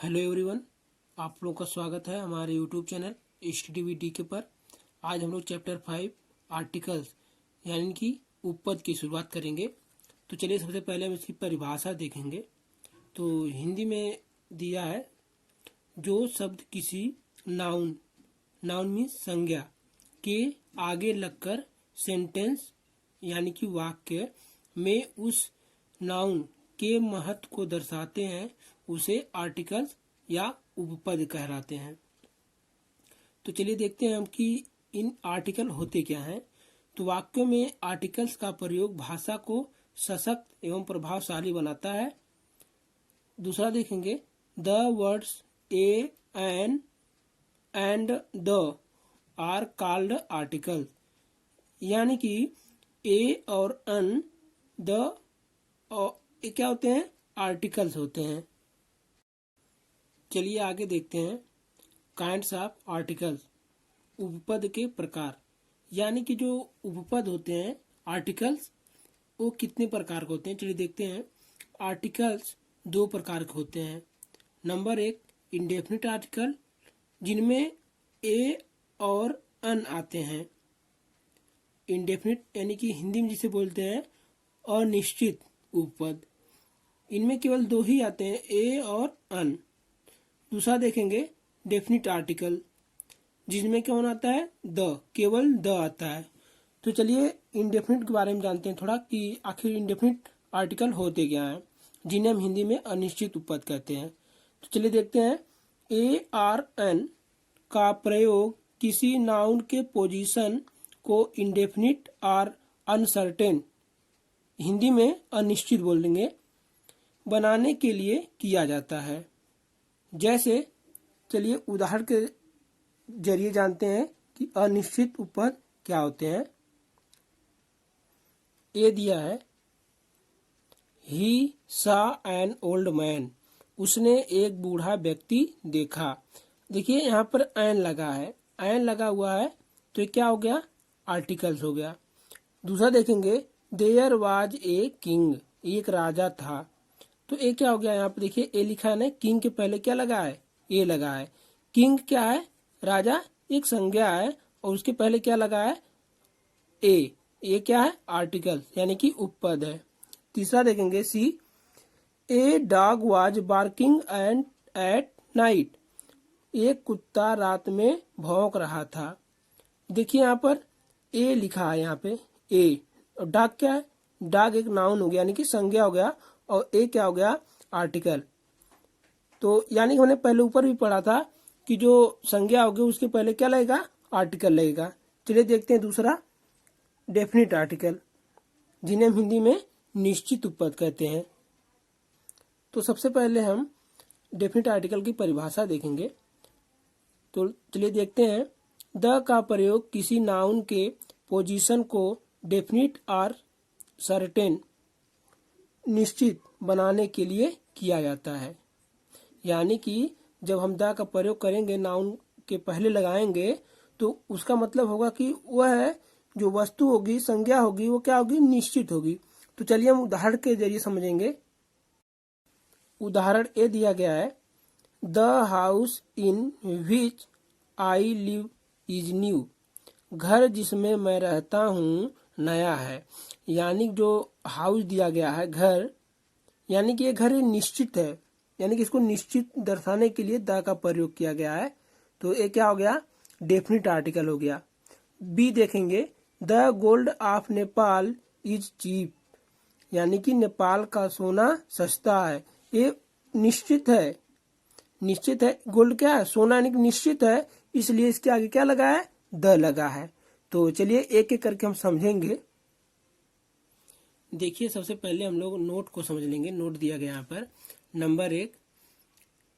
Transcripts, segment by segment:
Hello everyone, आप लोगों का स्वागत है हमारे यूट्यूब चैनल HTTV DK पर। आज हम लोग चैप्टर 5 आर्टिकल्स यानी कि उपपद की शुरुआत करेंगे। तो चलिए सबसे पहले हम इसकी परिभाषा देखेंगे। तो हिंदी में दिया है, जो शब्द किसी नाउन मीन्स संज्ञा के आगे लगकर सेंटेंस यानी कि वाक्य में उस नाउन के महत्व को दर्शाते हैं उसे आर्टिकल्स या उपपद कहलाते हैं। तो चलिए देखते हैं हम कि इन आर्टिकल होते क्या हैं। तो वाक्यों में आर्टिकल्स का प्रयोग भाषा को सशक्त एवं प्रभावशाली बनाता है। दूसरा देखेंगे, the words A, an and the are called article, यानी कि ए और अन द क्या होते हैं, आर्टिकल्स होते हैं। चलिए आगे देखते हैं, काइंड्स ऑफ आर्टिकल्स, उपपद के प्रकार। यानी कि जो उपपद होते हैं आर्टिकल्स, वो कितने प्रकार के होते हैं। चलिए देखते हैं। आर्टिकल्स दो प्रकार के होते हैं। नंबर 1, इंडेफिनिट आर्टिकल, जिनमें ए और अन आते हैं। इंडेफिनिट यानी कि हिंदी में जिसे बोलते हैं अनिश्चित उपपद, इनमें केवल दो ही आते हैं, ए और अन। दूसरा देखेंगे, डेफिनिट आर्टिकल, जिसमें कौन आता है, द, केवल द आता है। तो चलिए इंडेफिनिट के बारे में जानते हैं थोड़ा कि आखिर इंडेफिनिट आर्टिकल होते क्या हैं, जिन्हें हम हिंदी में अनिश्चित उपपद कहते हैं। तो चलिए देखते हैं। ए आर एन का प्रयोग किसी नाउन के पोजीशन को इंडेफिनिट और अनसर्टेन, हिंदी में अनिश्चित बोलेंगे, बनाने के लिए किया जाता है। जैसे चलिए उदाहरण के जरिए जानते हैं कि अनिश्चित उपपद क्या होते हैं। ए दिया है, ही सा एन ओल्ड मैन, उसने एक बूढ़ा व्यक्ति देखा। देखिए यहाँ पर एन लगा है, एन लगा हुआ है, तो ये क्या हो गया, आर्टिकल्स हो गया। दूसरा देखेंगे, देयर वाज ए किंग, एक राजा था। तो ए क्या हो गया, यहाँ पे देखिए ए लिखा है ना, किंग के पहले क्या लगा है, ए लगा है। किंग क्या है, राजा, एक संज्ञा है, और उसके पहले क्या लगा है, ए। ये क्या है, आर्टिकल यानी कि उपपद है। तीसरा देखेंगे, see, a dog was barking and at night, एक कुत्ता रात में भौंक रहा था। देखिए यहाँ पर ए लिखा है, यहाँ पे ए, और डॉग क्या है, डॉग एक नाउन हो गया यानी कि संज्ञा हो गया, और ए क्या हो गया, आर्टिकल। तो यानी कि हमने पहले ऊपर भी पढ़ा था कि जो संज्ञा होगी उसके पहले क्या लगेगा, आर्टिकल लगेगा। चलिए देखते हैं दूसरा, डेफिनिट आर्टिकल, जिन्हें हम हिंदी में निश्चित उपपद कहते हैं। तो सबसे पहले हम डेफिनिट आर्टिकल की परिभाषा देखेंगे। तो चलिए देखते हैं। द का प्रयोग किसी नाउन के पोजीशन को डेफिनिट और सर्टेन, निश्चित बनाने के लिए किया जाता है। यानी कि जब हम द का प्रयोग करेंगे, नाउन के पहले लगाएंगे, तो उसका मतलब होगा कि वह जो वस्तु होगी, संज्ञा होगी, वो क्या होगी, निश्चित होगी। तो चलिए हम उदाहरण के जरिए समझेंगे। उदाहरण ए दिया गया है, the house in which I live is new, घर जिसमें मैं रहता हूँ नया है। यानी जो हाउस दिया गया है, घर, यानी कि ये घर निश्चित है, यानी कि इसको निश्चित दर्शाने के लिए द का प्रयोग किया गया है। तो ये क्या हो गया, डेफिनिट आर्टिकल हो गया। बी देखेंगे, the gold of Nepal is cheap, यानी कि नेपाल का सोना सस्ता है। ये निश्चित है, निश्चित है, गोल्ड क्या है, सोना, यानी कि निश्चित है, इसलिए इसके आगे क्या लगा है, द लगा है। तो चलिए एक एक करके हम समझेंगे। देखिए सबसे पहले हम लोग नोट को समझ लेंगे। नोट दिया गया यहाँ पर। नंबर 1,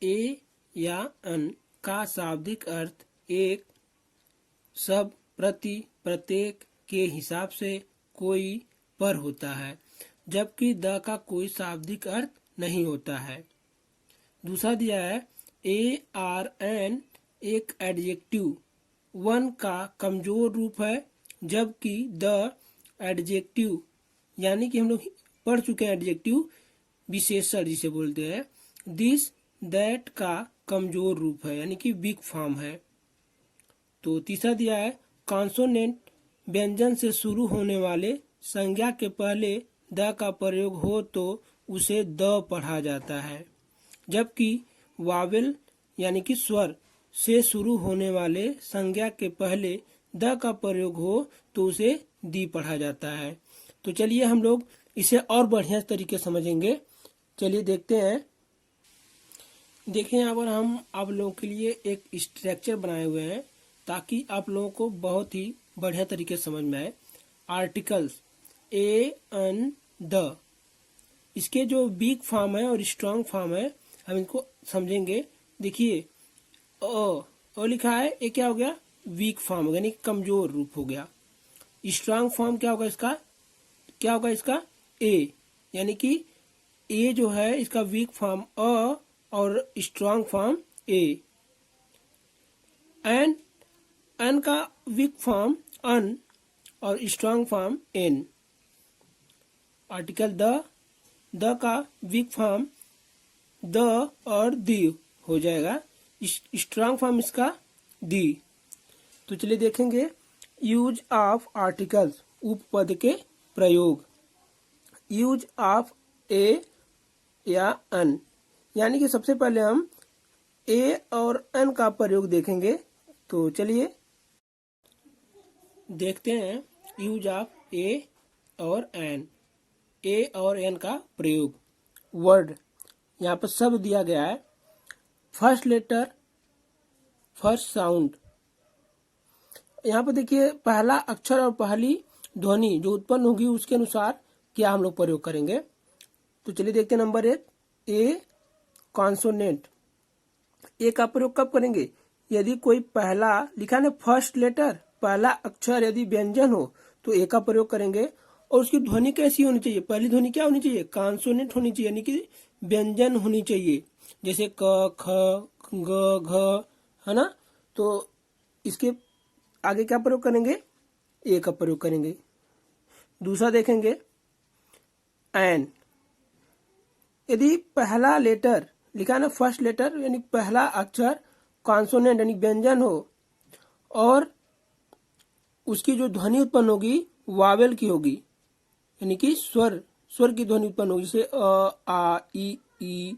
ए या अन का शाब्दिक अर्थ एक, सब, प्रति, प्रत्येक के हिसाब से, कोई, पर होता है, जबकि द का कोई शाब्दिक अर्थ नहीं होता है। दूसरा दिया है, ए आर एन एक एडजेक्टिव, वन का कमजोर रूप है, जबकि द एडजेक्टिव, यानी कि हम लोग पढ़ चुके हैं एडजेक्टिव, विशेषण जिसे बोलते हैं, दिस दैट का कमजोर रूप है, यानी कि वीक फॉर्म है। तो तीसरा दिया है कॉन्सोनेंट व्यंजन से शुरू होने वाले संज्ञा के पहले द का प्रयोग हो तो उसे द पढ़ा जाता है, जबकि वावेल यानी कि स्वर से शुरू होने वाले संज्ञा के पहले द का प्रयोग हो तो उसे दी पढ़ा जाता है। तो चलिए हम लोग इसे और बढ़िया तरीके से समझेंगे। चलिए देखते हैं। देखिए यहाँ पर हम आप लोगों के लिए एक स्ट्रक्चर बनाए हुए हैं ताकि आप लोगों को बहुत ही बढ़िया तरीके से समझ में आए। आर्टिकल्स ए एन द, इसके जो वीक फॉर्म है और स्ट्रांग फॉर्म है हम इनको समझेंगे। देखिए ओ लिखा है, ये क्या हो गया? वीक फॉर्म हो गया, यानी कमजोर रूप हो गया। स्ट्रांग फॉर्म क्या होगा इसका? क्या होगा इसका? ए, यानी कि ए जो है इसका वीक फॉर्म अ और स्ट्रांग फॉर्म ए। एन का वीक फॉर्म अन और strong form an. Article the का वीक फॉर्म द और दी हो जाएगा, स्ट्रांग फॉर्म इसका दी। तो चलिए देखेंगे यूज ऑफ आर्टिकल्स, उपपद के प्रयोग। यूज ऑफ ए या अन, यानी कि सबसे पहले हम ए और एन का प्रयोग देखेंगे। तो चलिए देखते हैं यूज ऑफ ए और एन। ए और एन का प्रयोग। वर्ड, यहाँ पर शब्द दिया गया है। First letter, first sound. यहाँ पर देखिए पहला अक्षर और पहली ध्वनि जो उत्पन्न होगी उसके अनुसार क्या हम लोग प्रयोग करेंगे। तो चलिए देखते हैं। नंबर 1, ए कॉन्सोनेंट। ए का प्रयोग कब करेंगे? यदि कोई पहला लिखा है फर्स्ट लेटर, पहला अक्षर यदि व्यंजन हो तो ए का प्रयोग करेंगे। और उसकी ध्वनि कैसी होनी चाहिए? पहली ध्वनि क्या होनी चाहिए? कॉन्सोनेंट होनी चाहिए, यानी कि व्यंजन होनी चाहिए, जैसे क, ख, ग, घ, है ना। तो इसके आगे क्या प्रयोग करेंगे? ए का प्रयोग करेंगे। दूसरा देखेंगे एन। यदि पहला लेटर लिखा ना फर्स्ट लेटर, यानी पहला अक्षर कॉन्सोनेंट यानी व्यंजन हो और उसकी जो ध्वनि उत्पन्न होगी वावेल की होगी, यानी कि स्वर की ध्वनि उत्पन्न होगी, जैसे अ, आ, ई।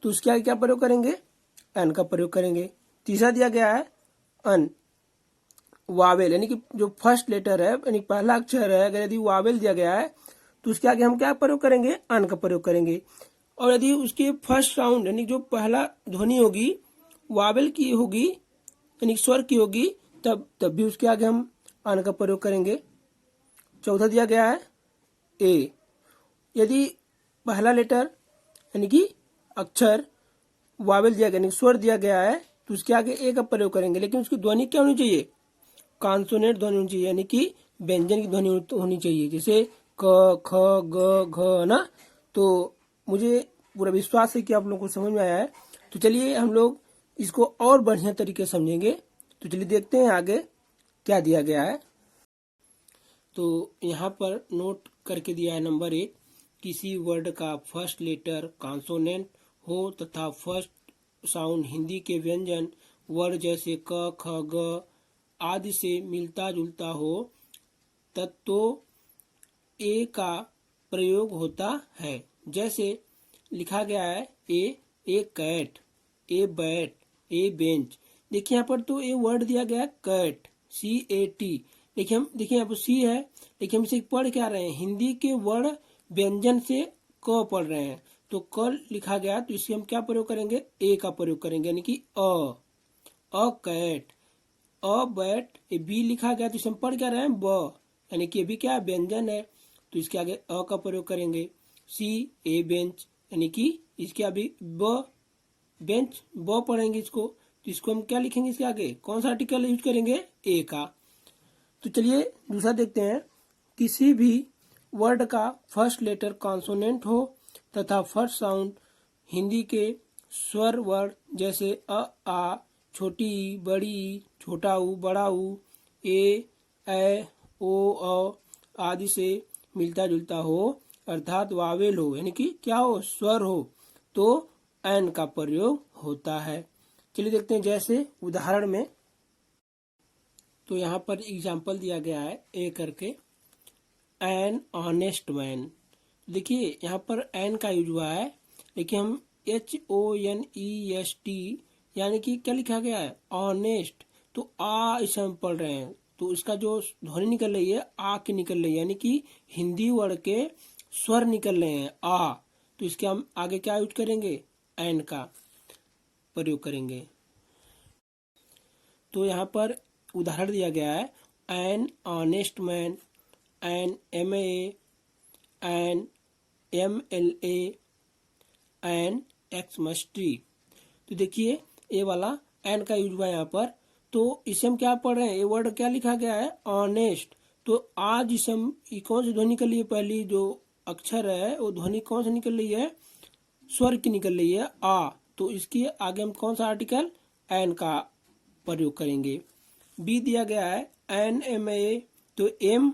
तो उसके आगे क्या प्रयोग करेंगे? एन का प्रयोग करेंगे। तीसरा दिया गया है अन, वावेल, यानी कि जो फर्स्ट लेटर है यानी पहला अक्षर है, अगर यदि वावेल दिया गया है तो उसके आगे हम क्या प्रयोग करेंगे? अन का प्रयोग करेंगे। और यदि उसके फर्स्ट साउंड यानी जो पहला ध्वनि होगी वावेल की होगी, यानी स्वर की होगी, तब भी उसके आगे हम अन का प्रयोग करेंगे। चौथा दिया गया है ए। यदि पहला लेटर यानी कि अक्षर वावेल दिया गया, यानी स्वर दिया गया है, तो उसके आगे ए का प्रयोग करेंगे, लेकिन उसकी ध्वनि क्या होनी चाहिए? कॉन्सोनेंट ध्वनि होनी चाहिए, यानी कि व्यंजन की ध्वनि होनी चाहिए, जैसे क, ख, ग, घ ना। तो मुझे पूरा विश्वास है कि आप लोगों को समझ में आया है। तो चलिए हम लोग इसको और बढ़िया तरीके से समझेंगे। तो चलिए देखते हैं आगे क्या दिया गया है। तो यहाँ पर नोट करके दिया है नंबर 1, किसी वर्ड का फर्स्ट लेटर कॉन्सोनेंट हो तथा फर्स्ट साउंड हिंदी के व्यंजन वर्ड जैसे क, ख, ग आदि से मिलता जुलता हो तब तो ए का प्रयोग होता है। जैसे लिखा गया है a cat, a bat, a bench. देखिए यहाँ पर तो ए वर्ड दिया गया है कैट, CAT। देखिए यहाँ पर सी है, लेकिन हम इसे पढ़ क्या रहे हैं? हिंदी के वर्ण व्यंजन से क पढ़ रहे हैं, तो क लिखा गया, तो इससे हम क्या प्रयोग करेंगे? ए का प्रयोग करेंगे, यानी कि a cat, a bat. A B लिखा गया तो इसे हम पढ़ क्या रहे हैं? ब, यानी कि ये भी क्या व्यंजन है, तो इसके आगे अ का प्रयोग करेंगे। सी ए बेंच, यानी कि इसके आगे ब बेंच, ब पढ़ेंगे इसको, तो इसको हम क्या लिखेंगे? इसके आगे कौन सा आर्टिकल यूज करेंगे? ए का। तो चलिए दूसरा देखते हैं। किसी भी वर्ड का फर्स्ट लेटर कॉन्सोनेंट हो तथा फर्स्ट साउंड हिंदी के स्वर वर्ड जैसे आ, छोटी ई, बड़ी ई, छोटा ऊ, बड़ा ऊ, ए ओ आदि से मिलता जुलता हो, अर्थात वावेल हो, यानी कि क्या हो? स्वर हो, तो एन का प्रयोग होता है। चलिए देखते हैं जैसे उदाहरण में। तो यहाँ पर एग्जाम्पल दिया गया है ए करके, एन ऑनेस्ट मैन। देखिए यहाँ पर एन का यूज हुआ है, लेकिन हम HONEST यानी कि क्या लिखा गया है, ऑनेस्ट। तो आ इसे हम पढ़ रहे हैं, तो इसका जो ध्वनि निकल रही है आ की निकल रही है, यानी कि हिंदी वर्ड के स्वर निकल रहे हैं आ। तो इसके हम आगे क्या यूज करेंगे, एन का प्रयोग करेंगे। तो यहाँ पर उदाहरण दिया गया है, an honest man, an MA, an MLA, an Xmas tree. तो देखिए ये वाला एन का यूज हुआ यहाँ पर। तो इसे हम क्या पढ़ रहे हैं, ये वर्ड क्या लिखा गया है, ऑनेस्ट। तो आज इसे हम कौन सी ध्वनि निकल रही है, पहली जो अक्षर है वो ध्वनि कौन सी निकल रही है, स्वर की निकल रही है आ। तो इसके आगे हम कौन सा आर्टिकल, एन का प्रयोग करेंगे। बी दिया गया है NMA, तो एम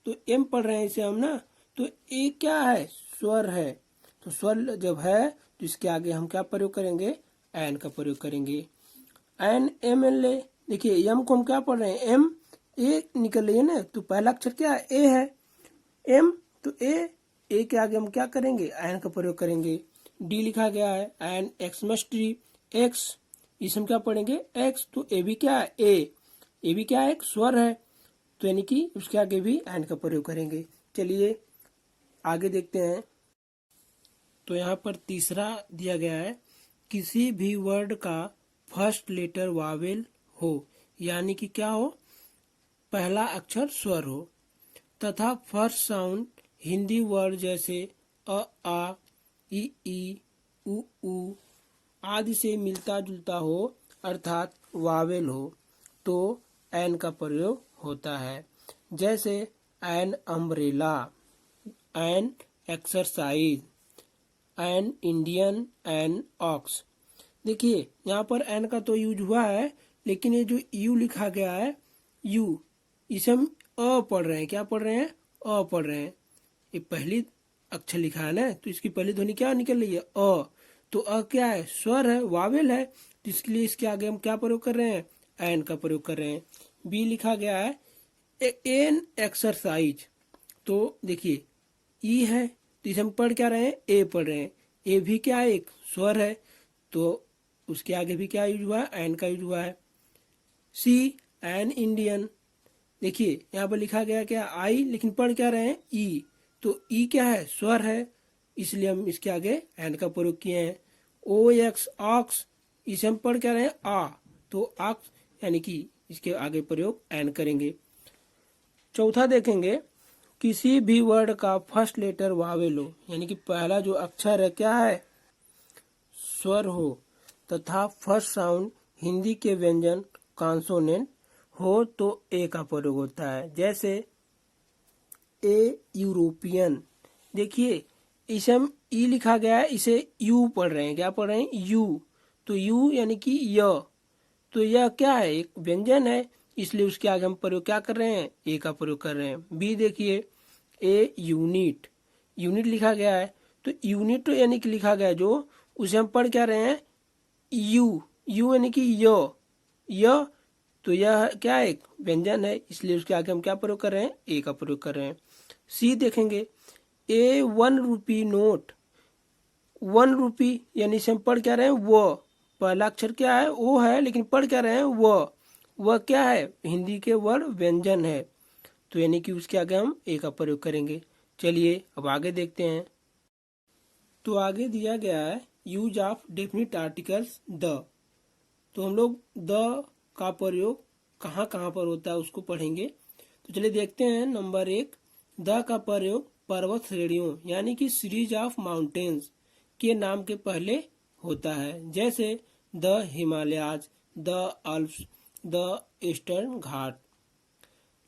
तो एम पढ़ रहे हैं इसे हम ना। तो ए क्या है, स्वर है। तो स्वर जब है तो इसके आगे हम क्या प्रयोग करेंगे, एन का प्रयोग करेंगे। NMLA, देखिए एम को हम क्या पढ़ रहे हैं, एम ए निकल रही है ना, तो पहला अक्षर क्या है, ए है, एम। तो ए के आगे हम क्या करेंगे, एन का प्रयोग करेंगे। डी लिखा गया है एन एक्समस्ट्री, एक्स, इसे हम क्या पढ़ेंगे, एक्स। तो ए भी क्या है, ए भी क्या है, एक स्वर है। तो यानी कि उसके आगे भी एन का प्रयोग करेंगे। चलिए आगे देखते हैं। तो यहाँ पर तीसरा दिया गया है, किसी भी वर्ड का फर्स्ट लेटर वावेल हो, यानी कि क्या हो, पहला अक्षर स्वर हो, तथा फर्स्ट साउंड हिंदी वर्ड जैसे आ, ई, उ आदि से मिलता जुलता हो, अर्थात वावेल हो, तो एन का प्रयोग होता है। जैसे an umbrella, an exercise, an Indian, an ox. देखिए यहाँ पर एन का तो यूज हुआ है, लेकिन ये जो यू लिखा गया है, यू, इसे हम अ पढ़ रहे हैं, क्या पढ़ रहे हैं, अ पढ़ रहे हैं। ये पहली अक्षर लिखा है ना, तो इसकी पहली ध्वनि क्या निकल रही है, अ। तो अ क्या है, स्वर है, वावेल है। तो इसके लिए इसके आगे हम क्या प्रयोग कर रहे हैं, एन का प्रयोग कर रहे हैं। बी लिखा गया है एन एक्सरसाइज। तो देखिए ई है, तो इसे हम पढ़ क्या रहे हैं, ए पढ़ रहे हैं। ए भी क्या है, एक स्वर है, तो उसके आगे भी क्या यूज हुआ है, एन का यूज हुआ है। सी एन इंडियन, देखिए यहाँ पर लिखा गया क्या, आई, लेकिन पढ़ क्या रहे हैं, ई। तो ई क्या है, स्वर है, इसलिए हम इसके आगे एन का प्रयोग किए हैं। ओ एक्स ऑक्स, इसे हम पढ़ क्या रहे हैं, आ। तो ऑक्स यानी कि इसके आगे प्रयोग एन करेंगे। चौथा देखेंगे, किसी भी वर्ड का फर्स्ट लेटर वावेल हो, यानी कि पहला जो अक्षर है क्या है, स्वर हो, तथा फर्स्ट साउंड हिंदी के व्यंजन कॉन्सोनेंट हो, तो ए का प्रयोग होता है। जैसे ए यूरोपियन, देखिए इसे हम ई लिखा गया है, इसे यू पढ़ रहे हैं, क्या पढ़ रहे हैं, यू। तो यू यानी कि य, तो यह क्या है, एक व्यंजन है, इसलिए उसके आगे हम प्रयोग क्या कर रहे हैं, ए का प्रयोग कर रहे हैं। बी देखिए ए यूनिट, यूनिट लिखा गया है, तो यूनिट तो यानी कि लिखा गया है जो, उसे हम पढ़ क्या रहे हैं, यू यानी कि य। तो यह क्या एक व्यंजन है, इसलिए उसके आगे हम क्या प्रयोग कर रहे हैं, ए का प्रयोग कर रहे हैं। सी देखेंगे ए 1 रुपी नोट, 1 रुपी यानी से हम पढ़ क्या रहे हैं, वो, पहला अक्षर क्या है, ओ है, लेकिन पढ़ क्या रहे हैं, वह क्या है, हिंदी के वर्ड व्यंजन है, तो यानी कि उसके आगे हम ए का प्रयोग करेंगे। चलिए अब आगे देखते हैं। तो आगे दिया गया है use of definite articles the. तो हम लोग द का प्रयोग कहाँ कहाँ पर होता है उसको पढ़ेंगे। तो चलिए देखते हैं। नंबर 1, द का प्रयोग पर्वत श्रेणियों यानी कि सीरीज ऑफ माउंटेन्स के नाम के पहले होता है, जैसे the Himalayas, the Alps, the Eastern Ghat.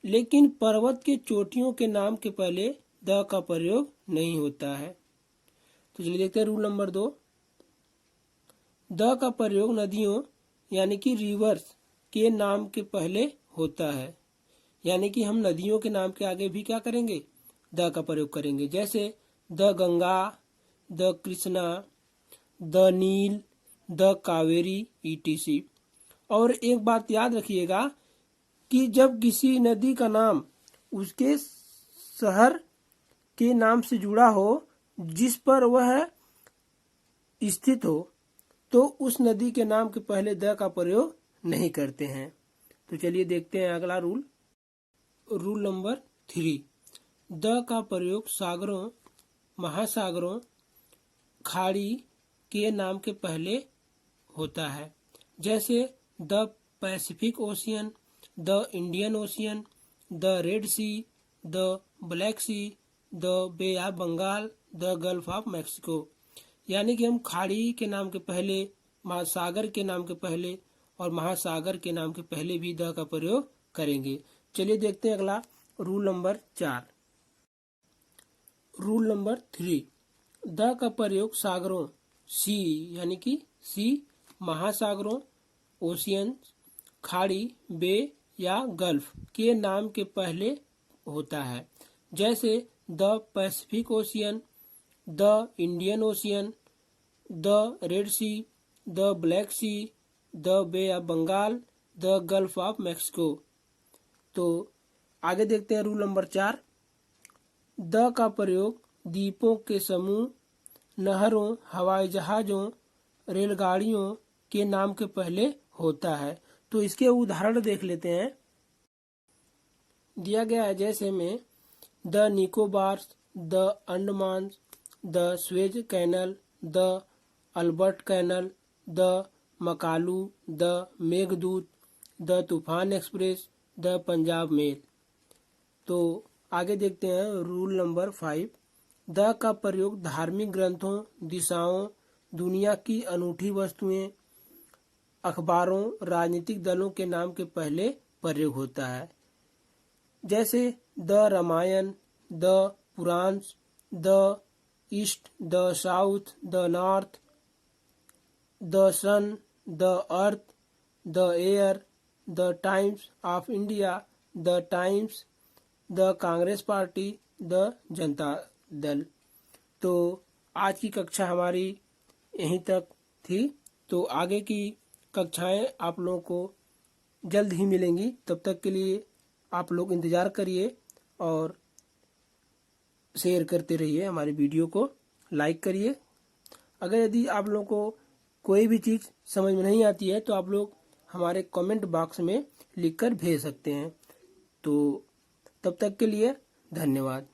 लेकिन पर्वत के चोटियों के नाम के पहले द का प्रयोग नहीं होता है। तो चलिए देखते हैं रूल नंबर 2, द का प्रयोग नदियों यानी कि रिवर्स के नाम के पहले होता है, यानी कि हम नदियों के नाम के आगे भी क्या करेंगे, द का प्रयोग करेंगे। जैसे the Ganga, the Krishna, the Nile, the Kaveri etc। और एक बात याद रखिएगा कि जब किसी नदी का नाम उसके शहर के नाम से जुड़ा हो जिस पर वह स्थित हो, तो उस नदी के नाम के पहले द का प्रयोग नहीं करते हैं। तो चलिए देखते हैं अगला रूल। रूल नंबर 3, द का प्रयोग सागरों, महासागरों, खाड़ी के नाम के पहले होता है, जैसे the Pacific Ocean, the Indian Ocean, the Red Sea, the Black Sea, the Bay of Bengal, the Gulf of Mexico. यानी कि हम खाड़ी के नाम के पहले, महासागर के नाम के पहले और महासागर के नाम के पहले भी द का प्रयोग करेंगे। चलिए देखते हैं अगला rule number 4। Rule number 3, the का प्रयोग सागरों, सी यानी कि सी, महासागरों, ओशियन, खाड़ी, बे या गल्फ के नाम के पहले होता है, जैसे the Pacific Ocean, the Indian Ocean, the Red Sea, the Black Sea, the Bay of Bengal, the Gulf of Mexico. तो आगे देखते हैं रूल नंबर 4। द का प्रयोग द्वीपों के समूह, नहरों, हवाई जहाजों, रेलगाड़ियों के नाम के पहले होता है। तो इसके उदाहरण देख लेते हैं। दिया गया है जैसे में the Nicobar, the Andaman, the Suez Canal, the Albert Canal, the Makalu, the Meghdoot, the Toofan Express, the Punjab Mail. तो आगे देखते हैं रूल नंबर 5। द का प्रयोग धार्मिक ग्रंथों, दिशाओं, दुनिया की अनूठी वस्तुएं, अखबारों, राजनीतिक दलों के नाम के पहले प्रयोग होता है, जैसे the Ramayana, the Purana, the east, the south, the north, the sun, the earth, the air, the Times of India, the Times, the Congress Party, the Janata Dal. तो आज की कक्षा हमारी यहीं तक थी। तो आगे की कक्षाएं आप लोगों को जल्द ही मिलेंगी। तब तक के लिए आप लोग इंतज़ार करिए और शेयर करते रहिए, हमारी वीडियो को लाइक करिए। अगर यदि आप लोगों को कोई भी चीज़ समझ में नहीं आती है तो आप लोग हमारे कमेंट बॉक्स में लिखकर भेज सकते हैं। तो तब तक के लिए धन्यवाद।